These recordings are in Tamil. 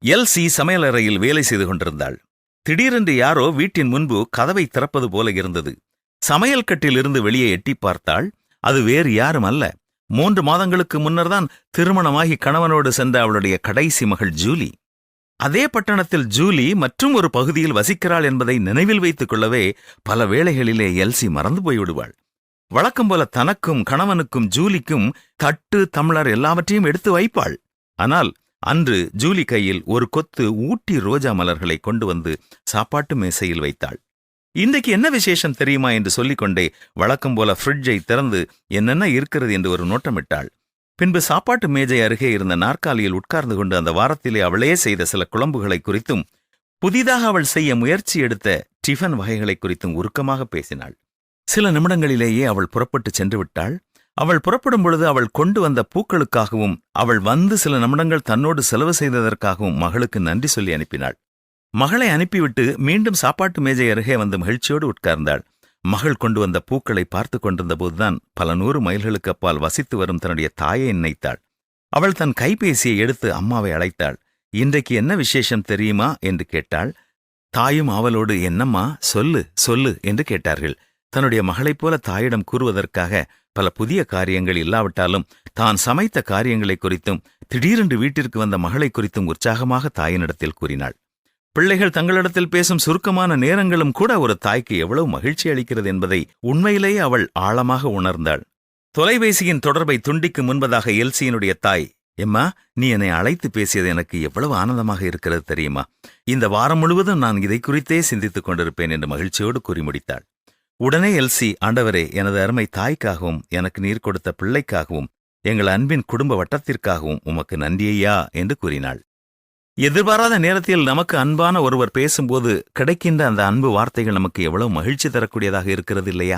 எல்சி சமையலறையில் வேலை செய்து கொண்டிருந்தாள். திடீரென்று யாரோ வீட்டின் முன்பு கதவை திறப்பது போல இருந்தது. சமையல் கட்டிலிருந்து வெளியே எட்டி பார்த்தாள். அது வேறு யாரும் அல்ல, 3 மாதங்களுக்கு முன்னர்தான் திருமணமாகி கணவனோடு சென்ற அவளுடைய கடைசி மகள் ஜூலி. அதே பட்டணத்தில் ஜூலி மற்றும் ஒரு பகுதியில் வசிக்கிறாள் என்பதை நினைவில் வைத்துக் கொள்ளவே பல வேளைகளிலே எல்சி மறந்து போய்விடுவாள். வழக்கம் போல தனக்கும் கணவனுக்கும் ஜூலிக்கும் தட்டு தம்ளர் எல்லாவற்றையும் எடுத்து வைப்பாள். ஆனால் அன்று ஜூலி கையில் ஒரு கொத்து ஊட்டி ரோஜா மலர்களை கொண்டு வந்து சாப்பாட்டு மேசையில் வைத்தாள். இன்றைக்கு என்ன விசேஷம் தெரியுமா என்று சொல்லிக்கொண்டே வழக்கம் போல ஃப்ரிட்ஜை திறந்து என்னென்ன இருக்கிறது என்று ஒரு நோட்டமிட்டாள். பின்பு சாப்பாட்டு மேஜை அருகே இருந்த நாற்காலியில் உட்கார்ந்து கொண்டு அந்த வாரத்திலே அவளே செய்த சில குழம்புகளை குறித்தும் புதிதாக அவள் செய்ய முயற்சி எடுத்த டிஃபன் வகைகளை குறித்தும் உருக்கமாக பேசினாள். சில நிமிடங்களிலேயே அவள் புறப்பட்டு சென்று விட்டாள். அவள் புறப்படும் பொழுது அவள் கொண்டு வந்த பூக்களுக்காகவும் அவள் வந்து சில நிமிடங்கள் தன்னோடு செலவு செய்ததற்காகவும் மகளுக்கு நன்றி சொல்லி அனுப்பினாள். மகளை அனுப்பிவிட்டு மீண்டும் சாப்பாட்டு மேஜை அருகே வந்து மகிழ்ச்சியோடு உட்கார்ந்தாள். மகள் கொண்டு வந்த பூக்களை பார்த்து கொண்டிருந்த போதுதான் பல 100 மைல்களுக்கு அப்பால் வசித்து வரும் தன்னுடைய தாயை நினைத்தாள். அவள் தன் கைபேசியை எடுத்து அம்மாவை அழைத்தாள். இன்றைக்கு என்ன விசேஷம் தெரியுமா என்று கேட்டாள். தாயும் அவளோடு என்னம்மா சொல்லு சொல்லு என்று கேட்டார்கள். தன்னுடைய மகளைப் போல தாயிடம் கூறுவதற்காக பல புதிய காரியங்கள் இல்லாவிட்டாலும் தான் சமைத்த காரியங்களை குறித்தும் திடீரென்று வீட்டிற்கு வந்த மகளை குறித்தும் உற்சாகமாக தாயினிடத்தில் கூறினாள். பிள்ளைகள் தங்களிடத்தில் பேசும் சுருக்கமான நேரங்களும் கூட ஒரு தாய்க்கு எவ்வளவு மகிழ்ச்சி அளிக்கிறது என்பதை உண்மையிலேயே அவள் ஆழமாக உணர்ந்தாள். தொலைபேசியின் தொடர்பை துண்டிக்கும் முன்பதாக எல்சியினுடைய தாய், எம்மா, நீ என்னை அழைத்து பேசியது எனக்கு எவ்வளவு ஆனந்தமாக இருக்கிறது தெரியுமா? இந்த வாரம் முழுவதும் நான் இதை குறித்தே சிந்தித்துக் கொண்டிருப்பேன் என்று மகிழ்ச்சியோடு கூறி முடித்தாள். உடனே எல்சி, ஆண்டவரே, எனது அருமை தாய்க்காகவும் எனக்கு நீர் கொடுத்த பிள்ளைக்காகவும் எங்கள் அன்பின் குடும்ப வட்டத்திற்காகவும் உமக்கு நன்றியையா என்று கூறினாள். எதிர்பாராத நேரத்தில் நமக்கு அன்பான ஒருவர் பேசும்போது கிடைக்கின்ற அந்த அன்பு வார்த்தைகள் நமக்கு எவ்வளவு மகிழ்ச்சி தரக்கூடியதாக இருக்கிறது இல்லையா?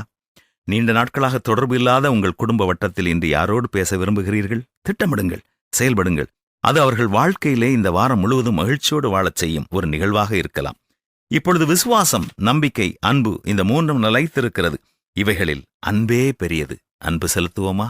நீண்ட நாட்களாக தொடர்பு இல்லாத உங்கள் குடும்ப வட்டத்தில் இன்று யாரோடு பேச விரும்புகிறீர்கள்? திட்டமிடுங்கள், செயல்படுங்கள். அது அவர்கள் வாழ்க்கையிலே இந்த வாரம் முழுவதும் மகிழ்ச்சியோடு வாழச் செய்யும் ஒரு நிகழ்வாக இருக்கலாம். இப்பொழுது விசுவாசம், நம்பிக்கை, அன்பு, இந்த 3ம் நிலைத்திருக்கிறது. இவைகளில் அன்பே பெரியது. அன்பு செலுத்துவோமா?